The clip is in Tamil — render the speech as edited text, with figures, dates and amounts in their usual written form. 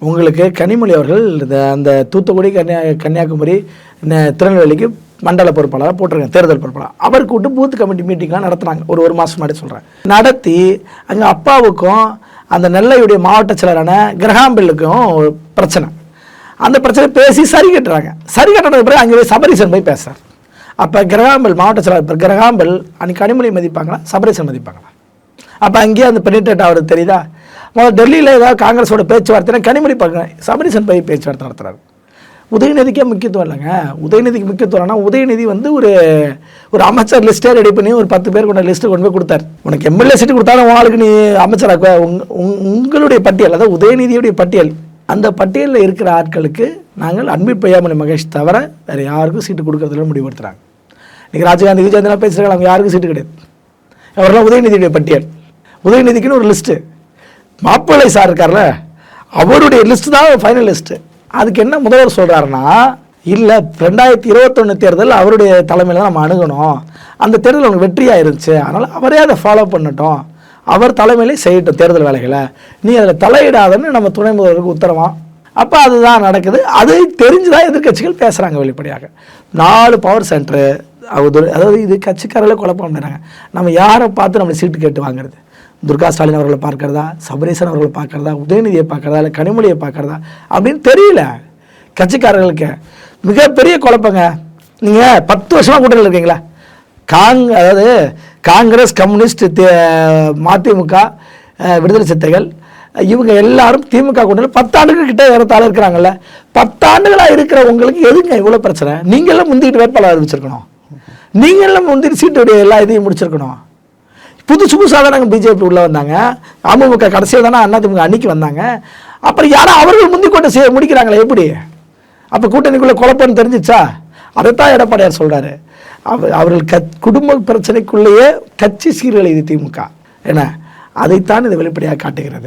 உங்களுக்கு கனிமொழி அவர்கள் அந்த தூத்துக்குடி கன்னியாகுமரி திருநெல்வேலிக்கு மண்டல பொறுப்பாளராக போட்டிருக்காங்க, தேர்தல் பொறுப்பாளர். அவர் கூட்டு பூத் கமிட்டி மீட்டிங்லாம் நடத்துனாங்க, ஒரு மாதம் முன்னாடி சொல்கிறேன். நடத்தி அங்கே அப்பாவுக்கும் அந்த நெல்லையுடைய மாவட்ட செயலரான கிரகாம்பெல்லுக்கும் பிரச்சனை. அந்த பிரச்சனை பேசி சரி கட்டுறாங்க. சரி கட்டினது பிறகு அங்கே போய் சபரீசன் போய் பேசுகிறார். அப்போ கிரகாம்பெல் மாவட்ட செயலர் கிரகாம்பெல் அன்றைக்கி கனிமொழி மதிப்பாங்களா, சபரீசன் மதிப்பாங்களா? அப்போ அங்கேயே அந்த பெனிட்ரேட் ஆகிறது தெரியுதா? முதல்ல டெல்லியில் ஏதாவது காங்கிரஸோட பேச்சுவார்த்தைனா கனிமொழி பார்க்க சபரீசன் போய் பேச்சுவார்த்தை நடத்துகிறாரு. உதயநிதிக்கே முக்கியத்துவம் இல்லைங்க. உதயநிதிக்கு முக்கியத்துவம்னா உதயநிதி வந்து ஒரு அமைச்சர் லிஸ்ட்டே ரெடி பண்ணி ஒரு 10 பேர் கொண்ட லிஸ்ட்டு கொண்டு போய் கொடுத்தாரு. உனக்கு எம்எல்ஏ சீட்டு கொடுத்தாலும் உங்களுக்கு நீ அமைச்சராக உங்களுடைய பட்டியல், அதாவது உதயநிதியுடைய பட்டியல், அந்த பட்டியலில் இருக்கிற ஆட்களுக்கு நாங்கள் அன்பில் பொய்யாமொழி மகேஷ் தவிர வேறு யாருக்கும் சீட்டு கொடுக்கறதுல முடிவெடுத்துறாங்க. இன்றைக்கி ராஜீவ்காந்தி விஜயந்தெல்லாம் பேசுகிறாங்க, அவங்க யாருக்கும் சீட்டு கிடையாது. அவரெல்லாம் உதயநிதியுடைய பட்டியல். உதயநிதிக்குன்னு ஒரு லிஸ்ட்டு, மாப்பிள்ளை சார் இருக்கார்ல அவருடைய லிஸ்ட்டு தான் ஃபைனல் லிஸ்ட்டு. அதுக்கு என்ன முதல்வர் சொல்கிறாருன்னா, இல்லை 2021 தேர்தல் அவருடைய தலைமையில் தான் நம்ம அணுகணும், அந்த தேர்தல் அவங்களுக்கு வெற்றியாக இருந்துச்சு, அதனால் அவரே அதை ஃபாலோ பண்ணட்டும், அவர் தலைமையிலே செய்யட்டும் தேர்தல் வேலைகளை, நீ அதில் தலையிடாதன்னு நம்ம துணை முதல்வருக்கு உத்தரவாம். அப்போ அதுதான் நடக்குது. அதை தெரிஞ்சுதான் எதிர்கட்சிகள் பேசுகிறாங்க வெளிப்படையாக. 4 பவர் சென்டரு, அதாவது இது கட்சிக்காரர்களே குழப்பம் பண்ணுறாங்க. நம்ம யாரை பார்த்து நம்ம சீட்டு கேட்டு வாங்குறது? துர்கா ஸ்டாலின் அவர்களை பார்க்குறதா, சபரீசன் அவர்களை பார்க்குறதா, உதயநிதியை பார்க்குறதா, இல்லை கனிமொழியை பார்க்குறதா அப்படின்னு தெரியல கட்சிக்காரர்களுக்கு. மிகப்பெரிய குழப்பங்க. நீங்கள் 10 வருஷமாக கூட்டணியில் இருக்கீங்களா? அதாவது காங்கிரஸ், கம்யூனிஸ்ட், மதிமுக, விடுதலை சிறுத்தைகள், இவங்க எல்லாரும் திமுக கூட்டணியில் 10 ஆண்டுகள் கிட்ட ஏறத்தாழ இருக்கிறாங்கல்ல. 10 ஆண்டுகளாக இருக்கிற உங்களுக்கு எதுங்க இவ்வளோ பிரச்சனை? நீங்களாம் முந்திட்டு வேட்பாளர் அறிவிச்சிருக்கணும், நீங்களாம் முந்திட்டு சீட்டுடைய எல்லா இதையும் முடிச்சிருக்கணும். புதுசாக தானே பிஜேபி உள்ளே வந்தாங்க, அமமுக கடைசியாக தானே அதிமுக அன்னைக்கு வந்தாங்க. அப்புறம் யாரும் அவர்கள் முந்தி கொண்டு முடிக்கிறாங்களே எப்படி? அப்போ கூட்டணிக்குள்ளே குழப்பம்னு தெரிஞ்சிச்சா? அதைத்தான் எடப்பாடியார் சொல்கிறாரு. அவர்கள் குடும்ப பிரச்சனைக்குள்ளேயே கட்சி சீர்குலையுது திமுக. ஏன்னா அதைத்தான் இது வெளிப்படையாக காட்டுகிறது.